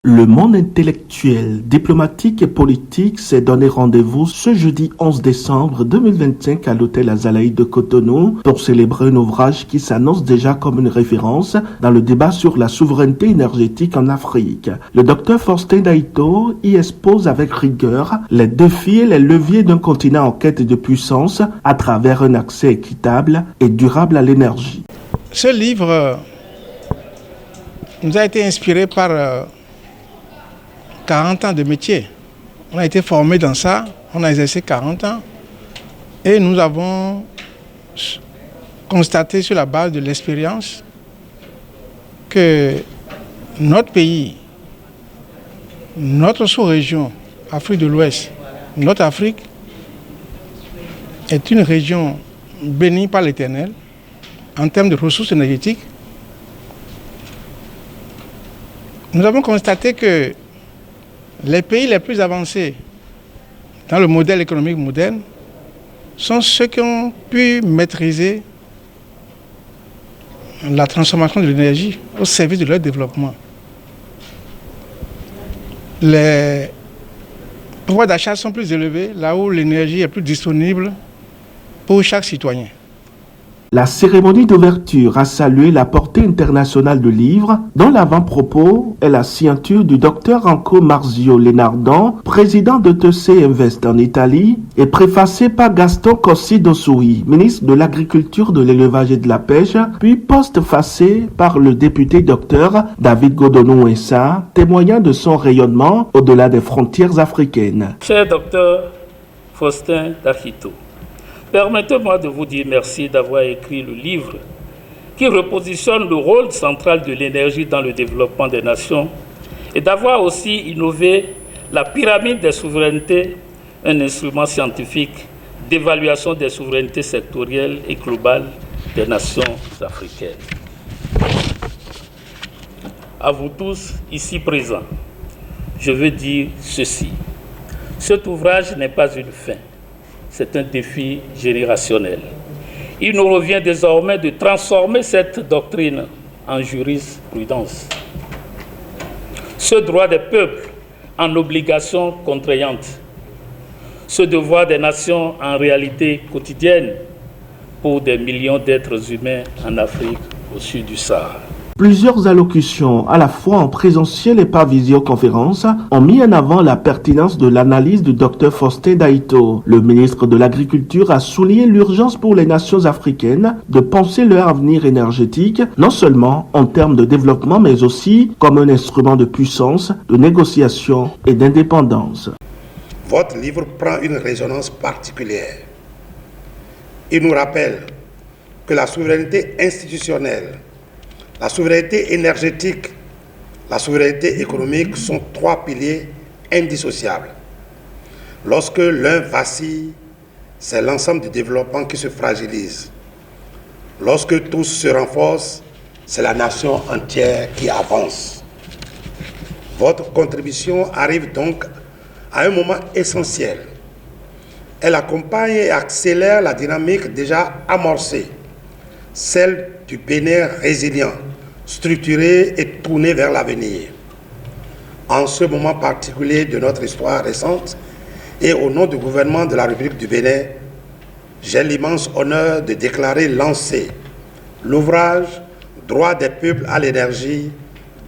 Le monde intellectuel, diplomatique et politique s'est donné rendez-vous ce jeudi 11 décembre 2025 à l'hôtel Azalaï de Cotonou pour célébrer un ouvrage qui s'annonce déjà comme une référence dans le débat sur la souveraineté énergétique en Afrique. Le docteur Faustin Daito y expose avec rigueur les défis et les leviers d'un continent en quête de puissance à travers un accès équitable et durable à l'énergie. Ce livre nous a été inspiré par 40 ans de métier. On a été formé dans ça, on a exercé 40 ans et nous avons constaté sur la base de l'expérience que notre pays, notre sous-région, Afrique de l'Ouest, notre Afrique est une région bénie par l'Éternel en termes de ressources énergétiques. Nous avons constaté que les pays les plus avancés dans le modèle économique moderne sont ceux qui ont pu maîtriser la transformation de l'énergie au service de leur développement. Les pouvoirs d'achat sont plus élevés là où l'énergie est plus disponible pour chaque citoyen. La cérémonie d'ouverture a salué la portée internationale du livre, dont l'avant-propos est la signature du docteur Anco Marzio Lenardon, président de TC Invest en Italie, et préfacé par Gaston Cossi-Dossoui, ministre de l'Agriculture, de l'Élevage et de la Pêche, puis postfacé par le député docteur David Godonou-Essa, témoignant de son rayonnement au-delà des frontières africaines. Cher docteur Faustin Daito, permettez-moi de vous dire merci d'avoir écrit le livre qui repositionne le rôle central de l'énergie dans le développement des nations et d'avoir aussi innové la pyramide des souverainetés, un instrument scientifique d'évaluation des souverainetés sectorielles et globales des nations africaines. À vous tous ici présents, je veux dire ceci. Cet ouvrage n'est pas une fin. C'est un défi générationnel. Il nous revient désormais de transformer cette doctrine en jurisprudence. Ce droit des peuples en obligation contraignante. Ce devoir des nations en réalité quotidienne pour des millions d'êtres humains en Afrique au sud du Sahara. Plusieurs allocutions, à la fois en présentiel et par visioconférence, ont mis en avant la pertinence de l'analyse du Dr Faustin Daito. Le ministre de l'Agriculture a souligné l'urgence pour les nations africaines de penser leur avenir énergétique, non seulement en termes de développement, mais aussi comme un instrument de puissance, de négociation et d'indépendance. Votre livre prend une résonance particulière. Il nous rappelle que la souveraineté institutionnelle, la souveraineté énergétique, la souveraineté économique sont trois piliers indissociables. Lorsque l'un vacille, c'est l'ensemble du développement qui se fragilise. Lorsque tous se renforcent, c'est la nation entière qui avance. Votre contribution arrive donc à un moment essentiel. Elle accompagne et accélère la dynamique déjà amorcée, celle du Bénin résilient, structuré et tourné vers l'avenir. En ce moment particulier de notre histoire récente et au nom du gouvernement de la République du Bénin, j'ai l'immense honneur de déclarer lancé l'ouvrage « Droit des peuples à l'énergie,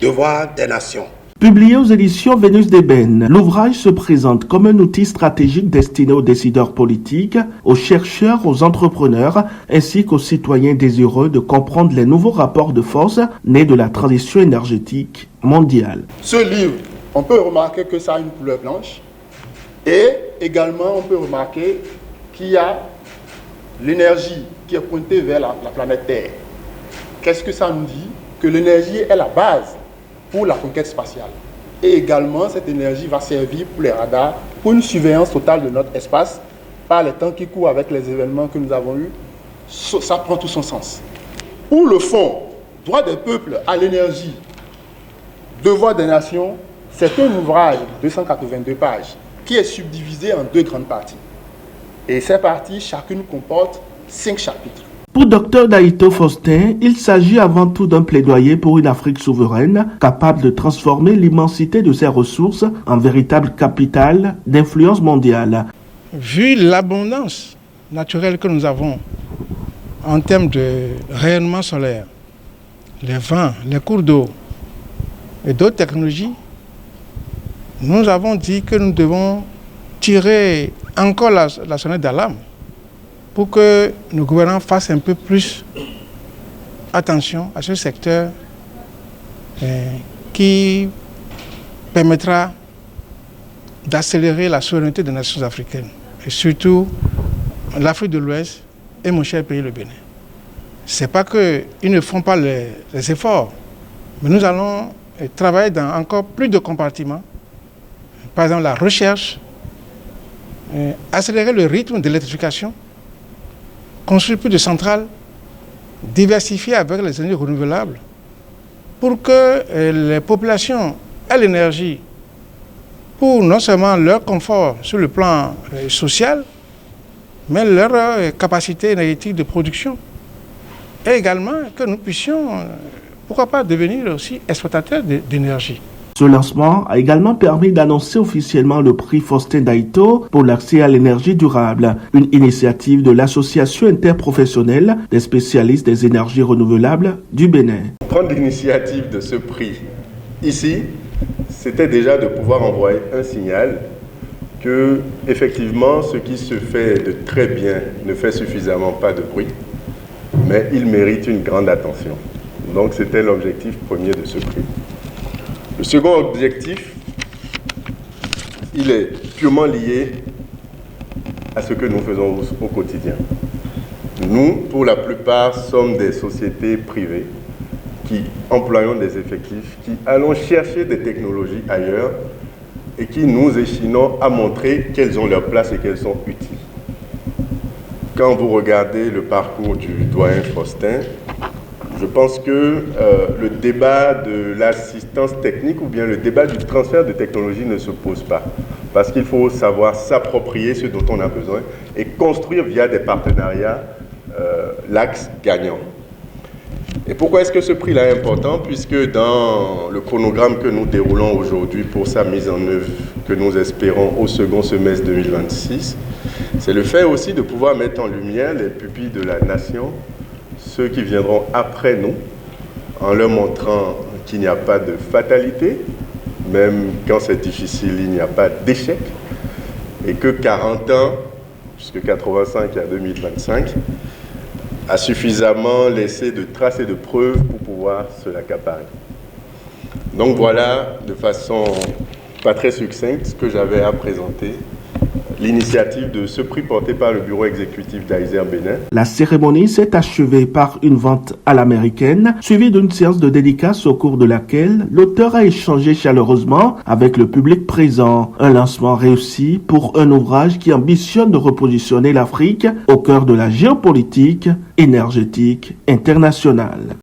devoir des nations ». Publié aux éditions Vénus d'Ébène, l'ouvrage se présente comme un outil stratégique destiné aux décideurs politiques, aux chercheurs, aux entrepreneurs, ainsi qu'aux citoyens désireux de comprendre les nouveaux rapports de force nés de la transition énergétique mondiale. Ce livre, on peut remarquer que ça a une couleur blanche et également on peut remarquer qu'il y a l'énergie qui est pointée vers la planète Terre. Qu'est-ce que ça nous dit? Que l'énergie est la base pour la conquête spatiale. Et également, cette énergie va servir pour les radars, pour une surveillance totale de notre espace, par les temps qui courent avec les événements que nous avons eus. Ça prend tout son sens. Pour le fond, droit des peuples à l'énergie, devoir des nations, c'est un ouvrage de 282 pages qui est subdivisé en deux grandes parties. Et ces parties, chacune comporte 5 chapitres. Pour Dr Daïto Faustin, il s'agit avant tout d'un plaidoyer pour une Afrique souveraine, capable de transformer l'immensité de ses ressources en véritable capital d'influence mondiale. Vu l'abondance naturelle que nous avons en termes de rayonnement solaire, les vents, les cours d'eau et d'autres technologies, nous avons dit que nous devons tirer encore la sonnette d'alarme pour que nos gouvernants fassent un peu plus attention à ce secteur qui permettra d'accélérer la souveraineté des nations africaines, et surtout l'Afrique de l'Ouest et mon cher pays, le Bénin. Ce n'est pas qu'ils ne font pas les efforts, mais nous allons travailler dans encore plus de compartiments. Par exemple, la recherche, accélérer le rythme de l'électrification, construire plus de centrales, diversifier avec les énergies renouvelables pour que les populations aient l'énergie pour non seulement leur confort sur le plan social, mais leur capacité énergétique de production. Et également que nous puissions, pourquoi pas, devenir aussi exploitateurs d'énergie. Ce lancement a également permis d'annoncer officiellement le prix Faustin Daïto pour l'accès à l'énergie durable, une initiative de l'Association interprofessionnelle des spécialistes des énergies renouvelables du Bénin. Prendre l'initiative de ce prix ici, c'était déjà de pouvoir envoyer un signal que, effectivement, ce qui se fait de très bien ne fait suffisamment pas de bruit, mais il mérite une grande attention. Donc c'était l'objectif premier de ce prix. Le second objectif, il est purement lié à ce que nous faisons au quotidien. Nous, pour la plupart, sommes des sociétés privées qui employons des effectifs, qui allons chercher des technologies ailleurs et qui nous échinons à montrer qu'elles ont leur place et qu'elles sont utiles. Quand vous regardez le parcours du doyen Faustin, je pense que le débat de l'assistance technique ou bien le débat du transfert de technologie ne se pose pas. Parce qu'il faut savoir s'approprier ce dont on a besoin et construire via des partenariats l'axe gagnant. Et pourquoi est-ce que ce prix-là est important? Puisque dans le chronogramme que nous déroulons aujourd'hui pour sa mise en œuvre que nous espérons au second semestre 2026, c'est le fait aussi de pouvoir mettre en lumière les pupilles de la nation, ceux qui viendront après nous, en leur montrant qu'il n'y a pas de fatalité, même quand c'est difficile, il n'y a pas d'échec, et que 40 ans, puisque 85 à 2025, a suffisamment laissé de traces et de preuves pour pouvoir se l'accaparer. Donc voilà, de façon pas très succincte, ce que j'avais à présenter. L'initiative de ce prix porté par le bureau exécutif d'Aizer Bénin. La cérémonie s'est achevée par une vente à l'américaine, suivie d'une séance de dédicace au cours de laquelle l'auteur a échangé chaleureusement avec le public présent. Un lancement réussi pour un ouvrage qui ambitionne de repositionner l'Afrique au cœur de la géopolitique énergétique internationale.